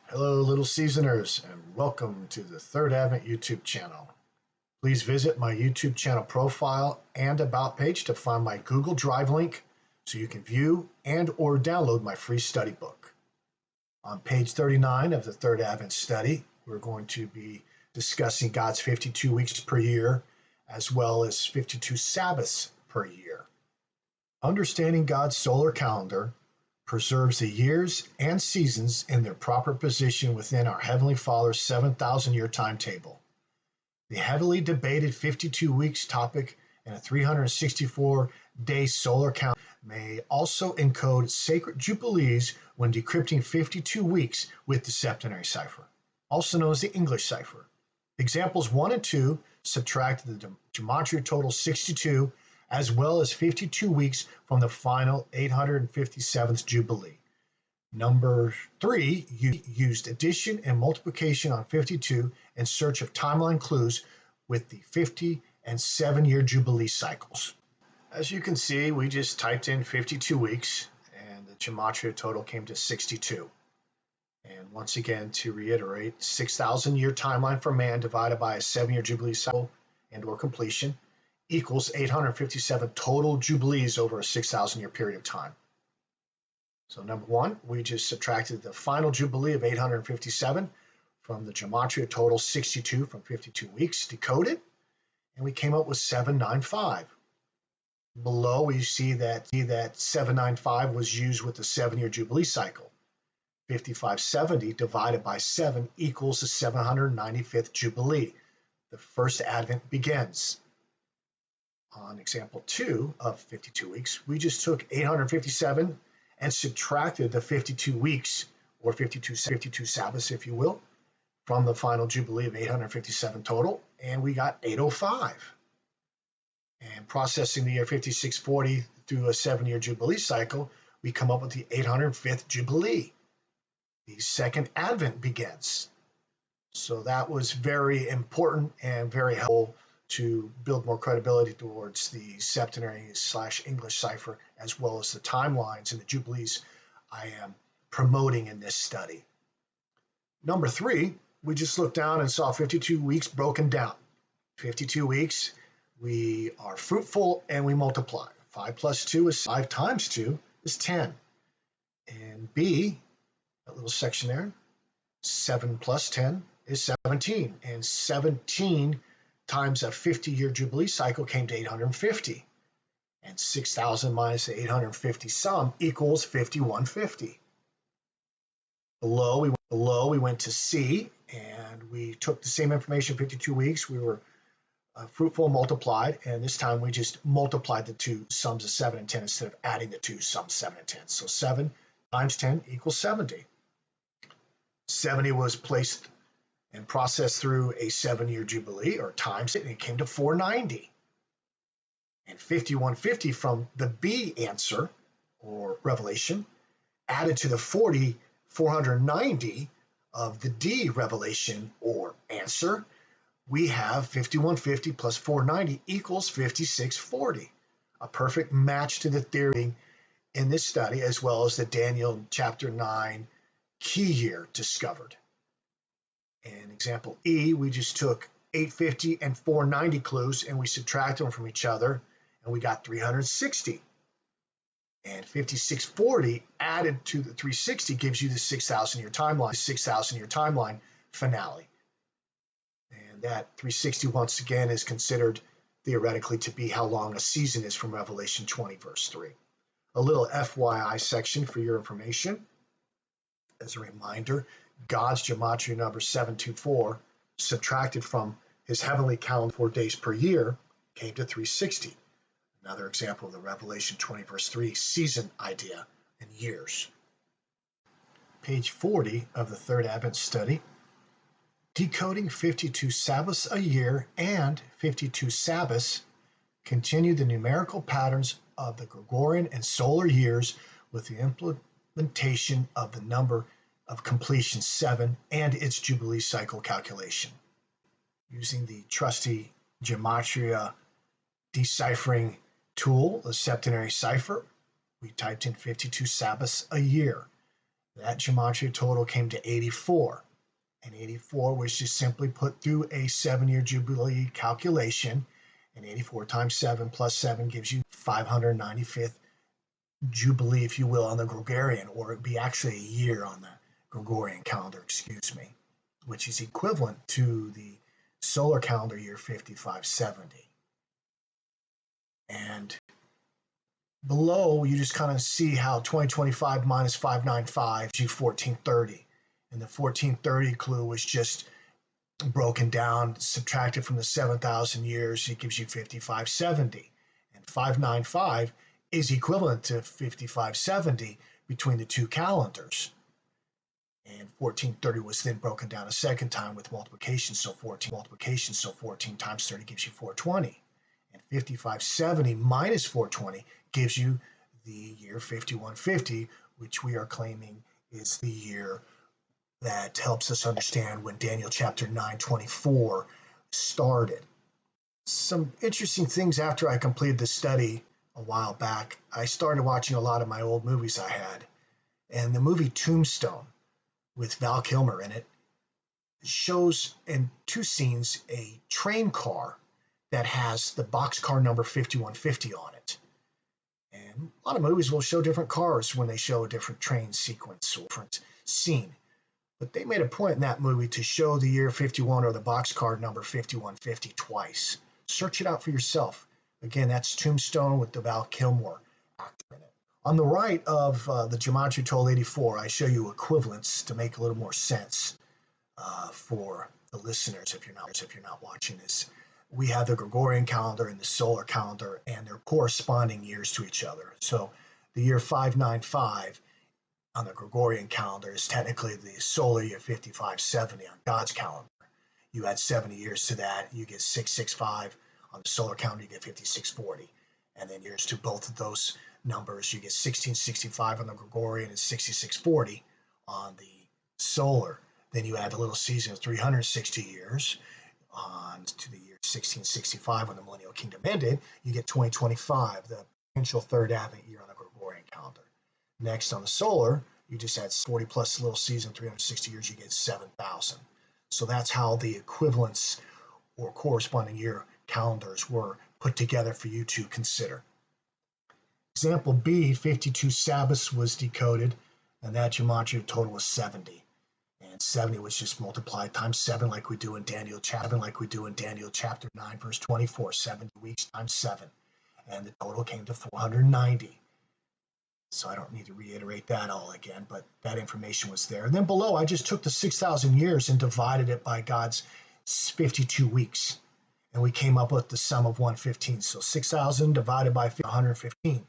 Hello, little seasoners, and welcome to the Third Advent YouTube channel. Please visit my YouTube channel profile and About page to find my Google Drive link so you can view and or download my free study book. On page 39 of the Third Advent study, we're going to be discussing God's 52 weeks per year as well as 52 Sabbaths per year. Understanding God's solar calendar preserves the years and seasons in their proper position within our Heavenly Father's 7,000-year timetable. The heavily debated 52 weeks topic in a 364-day solar calendar may also encode sacred jubilees when decrypting 52 weeks with the septenary cipher, also known as the English cipher. Examples 1 and 2 subtract the gematria total 62 as well as 52 weeks from the final 857th Jubilee. Number 3 used addition and multiplication on 52 in search of timeline clues with the 50 and 7-year Jubilee cycles. As you can see, we just typed in 52 weeks and the gematria total came to 62. And once again, to reiterate, 6,000-year timeline for man divided by a 7-year Jubilee cycle and or completion equals 857 total jubilees over a 6,000-year period of time. So number 1, we just subtracted the final jubilee of 857 from the gematria total 62 from 52 weeks, decoded, and we came up with 795. Below we see that 795 was used with the 7-year jubilee cycle. 5570 divided by 7 equals the 795th jubilee. The first advent begins. On example 2 of 52 weeks, we just took 857 and subtracted the 52 weeks, or 52 Sabbaths, if you will, from the final Jubilee of 857 total, and we got 805. And processing the year 5640 through a 7-year Jubilee cycle, we come up with the 805th Jubilee. The second Advent begins. So that was very important and very helpful to build more credibility towards the septenary/English cipher, as well as the timelines and the jubilees I am promoting in this study. Number 3, we just looked down and saw 52 weeks broken down. 52 weeks, we are fruitful and we multiply. 5 plus 2 is 5 times 2 is 10. And B, that little section there, 7 plus 10 is 17. And 17 times a 50-year Jubilee cycle came to 850. And 6,000 minus the 850 sum equals 5150. Below we went to C, and we took the same information, 52 weeks. We were fruitful, multiplied, and this time we just multiplied the two sums of 7 and 10 instead of adding the two sums 7 and 10. So 7 times 10 equals 70. 70 was placed and processed through a 7-year Jubilee, or times it, and it came to 490. And 5150 from the B answer, or revelation, added to the 490 of the D revelation, or answer, we have 5150 plus 490 equals 5640. A perfect match to the theory in this study, as well as the Daniel chapter 9 key year discovered. In example E, we just took 850 and 490 clues and we subtracted them from each other and we got 360. And 5640 added to the 360 gives you the 6,000-year timeline finale. And that 360 once again is considered theoretically to be how long a season is from Revelation 20 verse 3. A little FYI section for your information. As a reminder, God's gematria number 724, subtracted from his heavenly calendar 4 days per year, came to 360. Another example of the Revelation 20 verse 3 season idea in years. Page 40 of the Third Advent study, decoding 52 Sabbaths a year and 52 Sabbaths, continue the numerical patterns of the Gregorian and solar years with the implementation of the number of completion 7 and its Jubilee cycle calculation. Using the trusty gematria deciphering tool, the septenary cipher, we typed in 52 Sabbaths a year. That gematria total came to 84. And 84 was just simply put through a 7-year jubilee calculation. And 84 times 7 plus 7 gives you 595th jubilee, if you will, on the Gregorian, or it'd be actually a year on the Gregorian calendar, excuse me, which is equivalent to the solar calendar year 5570. And below, you just kind of see how 2025 minus 595 gives you 1430. And the 1430 clue was just broken down, subtracted from the 7,000 years, it gives you 5570. And 595 is equivalent to 5570 between the two calendars. And 1430 was then broken down a second time with multiplication, so 14 times 30 gives you 420. And 5570 minus 420 gives you the year 5150, which we are claiming is the year that helps us understand when Daniel chapter 9:24 started. Some interesting things after I completed the study a while back, I started watching a lot of my old movies I had. And the movie Tombstone with Val Kilmer in it shows in two scenes a train car that has the boxcar number 5150 on it. And a lot of movies will show different cars when they show a different train sequence or different scene. But they made a point in that movie to show the year 51 or the boxcar number 5150 twice. Search it out for yourself. Again, that's Tombstone with the Val Kilmer actor in it. On the right of the gematria total 84, I show you equivalents to make a little more sense for the listeners if you're not watching this. We have the Gregorian calendar and the solar calendar and their corresponding years to each other. So the year 595 on the Gregorian calendar is technically the solar year 5570 on God's calendar. You add 70 years to that, you get 665. On the solar calendar, you get 5640. And then years to both of those numbers, you get 1665 on the Gregorian and 6640 on the solar. Then you add a little season of 360 years on to the year 1665 when the millennial kingdom ended. You get 2025, the potential third Advent year on the Gregorian calendar. Next, on the solar, you just add 40 plus a little season, 360 years, you get 7,000. So that's how the equivalents or corresponding year calendars were put together for you to consider. Example B, 52 Sabbaths was decoded, and that gematria total was 70. And 70 was just multiplied times 7 like we do in Daniel chapter 9, verse 24, 70 weeks times 7. And the total came to 490. So I don't need to reiterate that all again, but that information was there. And then below, I just took the 6,000 years and divided it by God's 52 weeks. And we came up with the sum of 115. So 6,000 divided by 115.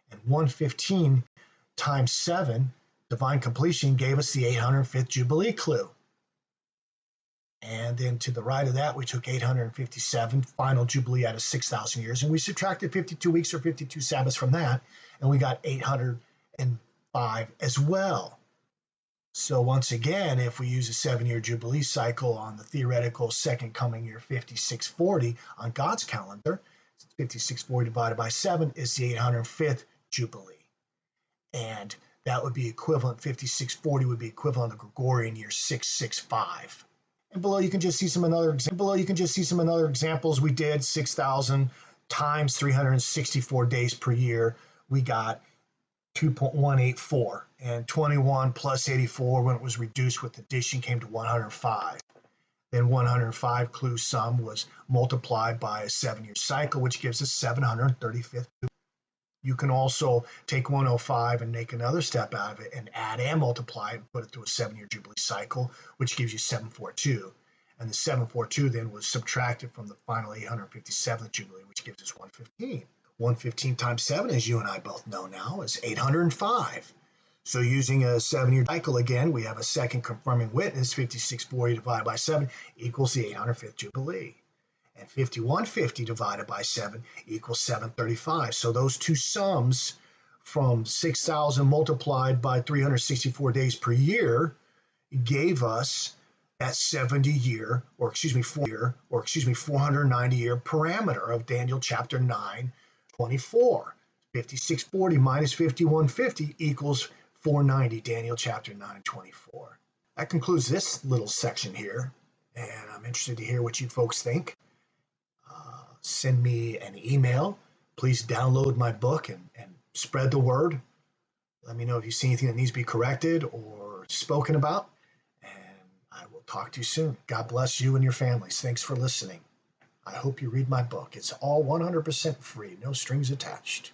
And 115 times 7, divine completion, gave us the 805th Jubilee clue. And then to the right of that, we took 857, final Jubilee out of 6,000 years, and we subtracted 52 weeks or 52 Sabbaths from that, and we got 805 as well. So once again, if we use a 7-year Jubilee cycle on the theoretical second coming year 5640 on God's calendar, 5640 divided by 7 is the 805th Jubilee. And that would be equivalent, 5640 would be equivalent to Gregorian year 665. And below you can just see some other examples. We did 6,000 times 364 days per year. We got 2.184, and 21 plus 84 when it was reduced with addition came to 105. Then 105 clue sum was multiplied by a 7-year cycle, which gives us 735th. You can also take 105 and make another step out of it and add and multiply and put it through a 7-year Jubilee cycle, which gives you 742. And the 742 then was subtracted from the final 857th Jubilee, which gives us 115. 115 times 7, as you and I both know now, is 805. So using a 7-year cycle again, we have a second confirming witness, 5640 divided by 7 equals the 805th Jubilee. And 5150 divided by 7 equals 735. So those two sums from 6,000 multiplied by 364 days per year gave us that 490 year parameter of Daniel chapter 9, 24. 5640 minus 5150 equals 490, Daniel chapter 9:24. That concludes this little section here, and I'm interested to hear what you folks think. Send me an email. Please download my book and spread the word. Let me know if you see anything that needs to be corrected or spoken about, and I will talk to you soon. God bless you and your families. Thanks for listening. I hope you read my book. It's all 100% free, no strings attached.